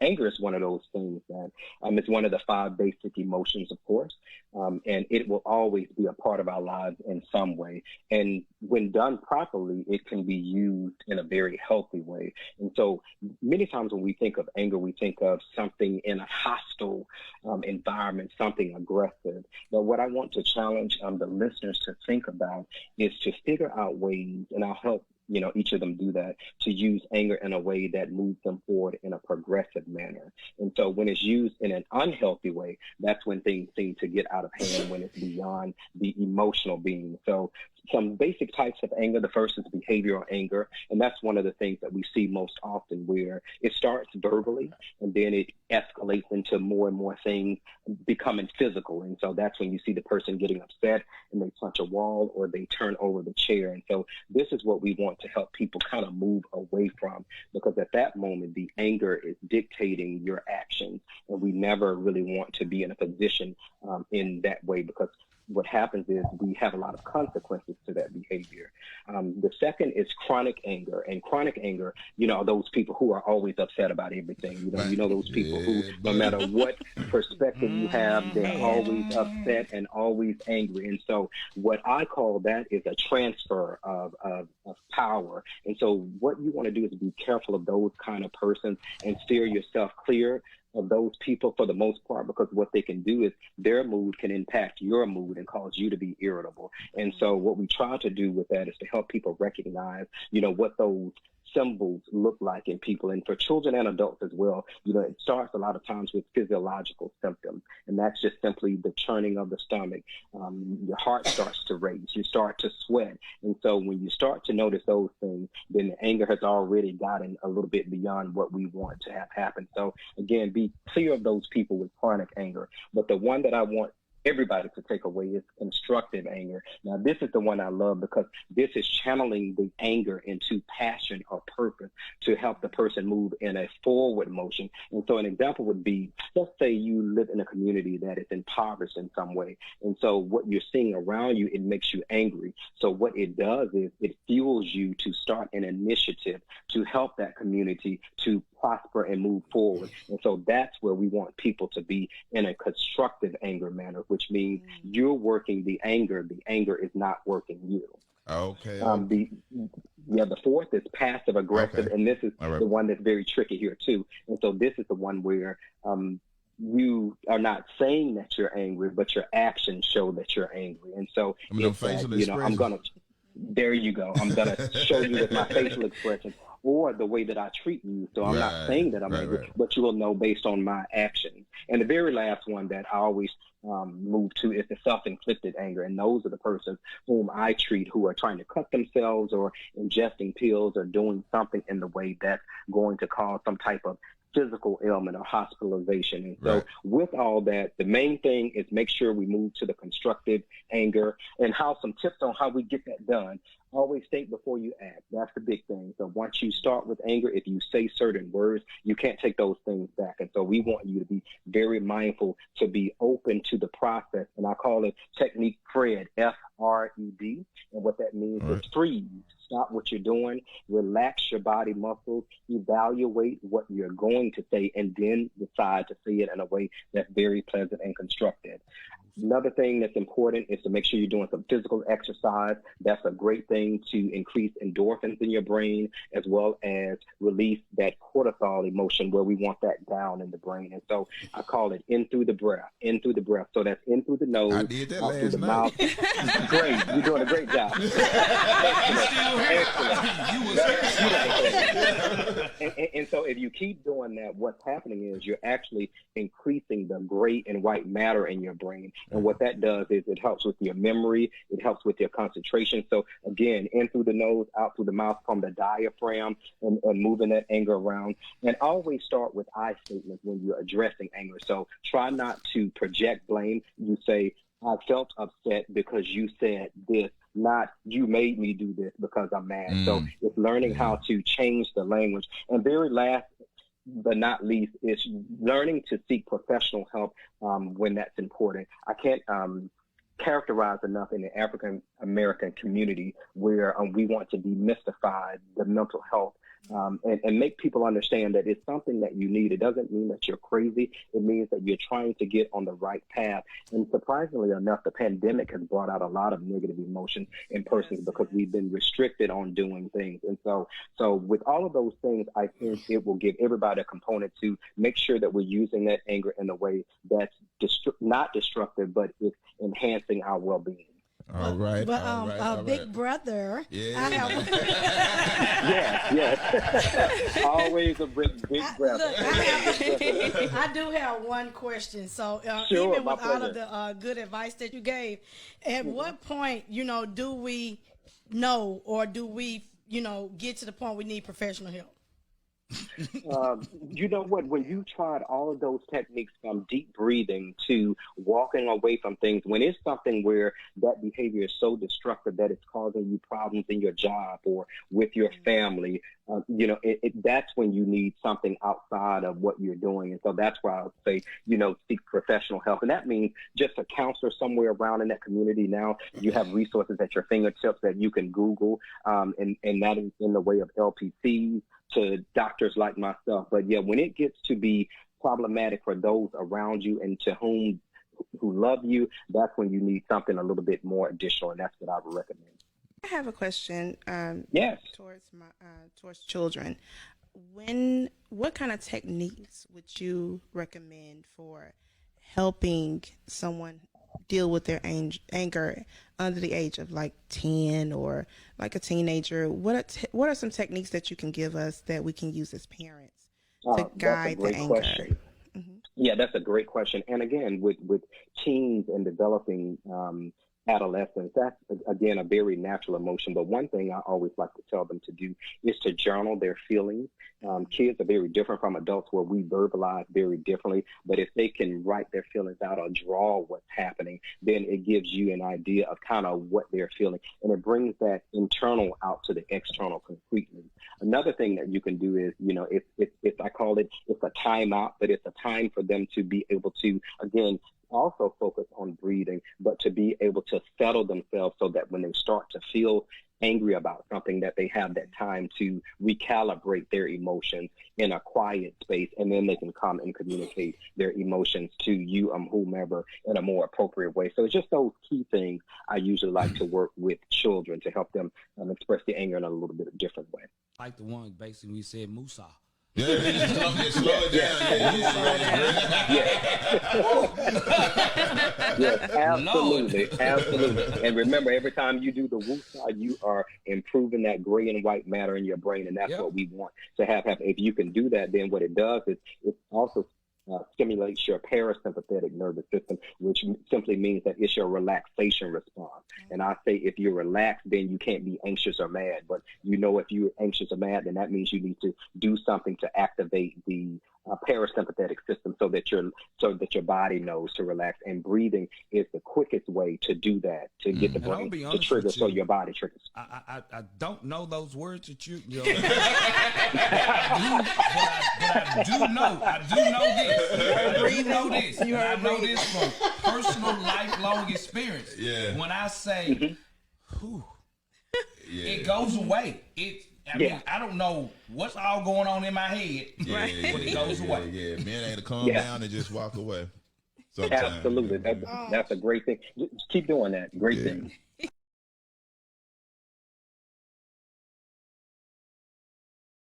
anger is one of those things that it's one of the five basic emotions, of course, and it will always be a part of our lives in some way. And when done properly, it can be used in a very healthy way. And so many times when we think of anger, we think of something in a hostile environment, something aggressive. But what I want to challenge the listeners to think about is to figure out ways, and I'll help each of them do that, to use anger in a way that moves them forward in a progressive manner. And so when it's used in an unhealthy way, that's when things seem to get out of hand, when it's beyond the emotional being. So some basic types of anger. The first is behavioral anger, and that's one of the things that we see most often, where it starts verbally and then it escalates into more and more things becoming physical. And so that's when you see the person getting upset and they punch a wall or they turn over the chair. And so this is what we want to help people kind of move away from, because at that moment, the anger is dictating your actions, and we never really want to be in a position in that way, because what happens is we have a lot of consequences to that behavior. The second is chronic anger. And chronic anger, those people who are always upset about everything. Those people who, no matter what perspective you have, they're always upset and always angry. And so what I call that is a transfer of power. And so what you want to do is be careful of those kind of persons and steer yourself clear of those people for the most part, because what they can do is their mood can impact your mood and cause you to be irritable. And so what we try to do with that is to help people recognize, what those symbols look like in people. And for children and adults as well, it starts a lot of times with physiological symptoms. And that's just simply the churning of the stomach. Your heart starts to race. You start to sweat. And so when you start to notice those things, then the anger has already gotten a little bit beyond what we want to have happen. So again, be clear of those people with chronic anger. But the one that I want everybody to take away is constructive anger. Now, this is the one I love, because this is channeling the anger into passion or purpose to help the person move in a forward motion. And so an example would be, let's say you live in a community that is impoverished in some way. And so what you're seeing around you, it makes you angry. So what it does is it fuels you to start an initiative to help that community to prosper and move forward. And so that's where we want people to be, in a constructive anger manner, which means you're working the anger is not working you. Okay. The fourth is passive aggressive, and this is the one that's very tricky here too. And so this is the one where you are not saying that you're angry, but your actions show that you're angry. And so I'm gonna, there you go. I'm gonna show you with my facial expression or the way that I treat you. So I'm not saying that I'm angry, but you will know based on my actions. And the very last one that I always move to is the self-inflicted anger. And those are the persons whom I treat who are trying to cut themselves or ingesting pills or doing something in the way that's going to cause some type of physical ailment or hospitalization. And so with all that, the main thing is make sure we move to the constructive anger, and some tips on how we get that done. Always think before you act. That's the big thing. So once you start with anger, if you say certain words, you can't take those things back. And so we want you to be very mindful, to be open to the process. And I call it technique FRED, F-R-E-D. And what that means is freeze. Stop what you're doing, relax your body muscles, evaluate what you're going to say, and then decide to say it in a way that's very pleasant and constructive. Another thing that's important is to make sure you're doing some physical exercise. That's a great thing to increase endorphins in your brain, as well as release that cortisol emotion where we want that down in the brain. And so I call it in through the breath. So that's in through the nose, I did that out through last the night. mouth. Great. You're doing a great job. Excellent. And so if you keep doing that, what's happening is you're actually increasing the gray and white matter in your brain. And what that does is it helps with your memory. It helps with your concentration. So again, in through the nose, out through the mouth from the diaphragm, and moving that anger around. And always start with I statements when you're addressing anger. So try not to project blame. You say, I felt upset because you said this, not you made me do this because I'm mad. So it's learning how to change the language. And very last but not least is learning to seek professional help when that's important. I can't characterize enough in the African American community where we want to demystify the mental health and make people understand that it's something that you need. It doesn't mean that you're crazy. It means that you're trying to get on the right path. And surprisingly enough, the pandemic has brought out a lot of negative emotion in persons because we've been restricted on doing things. And so with all of those things, I think it will give everybody a component to make sure that we're using that anger in a way that's not destructive, but it's enhancing our well-being. All right. Big brother. Yeah. Yes. Always a big brother. Look, I do have one question. So Sure, even with all pleasure. of the good advice that you gave, at what point, do we know, or do we, get to the point we need professional help? You know what? When you tried all of those techniques, from deep breathing to walking away from things, when it's something where that behavior is so destructive that it's causing you problems in your job or with your family, that's when you need something outside of what you're doing. And so that's why I would say, seek professional help. And that means just a counselor somewhere around in that community. Now you have resources at your fingertips that you can Google, and that is in the way of LPCs to doctors like myself. But yeah, when it gets to be problematic for those around you and to who love you, that's when you need something a little bit more additional, and that's what I would recommend. I have a question. Yes. Towards children. What kind of techniques would you recommend for helping someone deal with their anger under the age of like 10 or like a teenager? What are some techniques that you can give us that we can use as parents to guide the anger? Question. Mm-hmm. Yeah, that's a great question. And again, with teens and developing adolescents, that's, again, a very natural emotion. But one thing I always like to tell them to do is to journal their feelings. Kids are very different from adults where we verbalize very differently. But if they can write their feelings out or draw what's happening, then it gives you an idea of kind of what they're feeling. And it brings that internal out to the external completely. Another thing that you can do is, I call it, it's a timeout, but it's a time for them to be able to, again, also focus on breathing, but to be able to settle themselves so that when they start to feel angry about something, that they have that time to recalibrate their emotions in a quiet space, and then they can come and communicate their emotions to you, whomever, in a more appropriate way. So it's just those key things I usually like to work with children to help them express their anger in a little bit of a different way. Like the one basically we said, Musa. Yeah, slow it down. Yes, absolutely. And remember, every time you do the woosah, you are improving that gray and white matter in your brain, and that's what we want to have happen. If you can do that, then what it does is it also stimulates your parasympathetic nervous system, which simply means that it's your relaxation response. And I say if you're relaxed, then you can't be anxious or mad. But if you're anxious or mad, then that means you need to do something to activate the parasympathetic system so that your body knows to relax. And breathing is the quickest way to do that, to get the brain to trigger so your body triggers. I don't know those words that you know. I do know this. I know this from personal lifelong experience. Yeah. When I say, it goes away. I don't know what's all going on in my head, but it goes away. Yeah, men ain't to calm down and just walk away. Sometimes. Absolutely. That's a great thing. Just keep doing that. Great thing.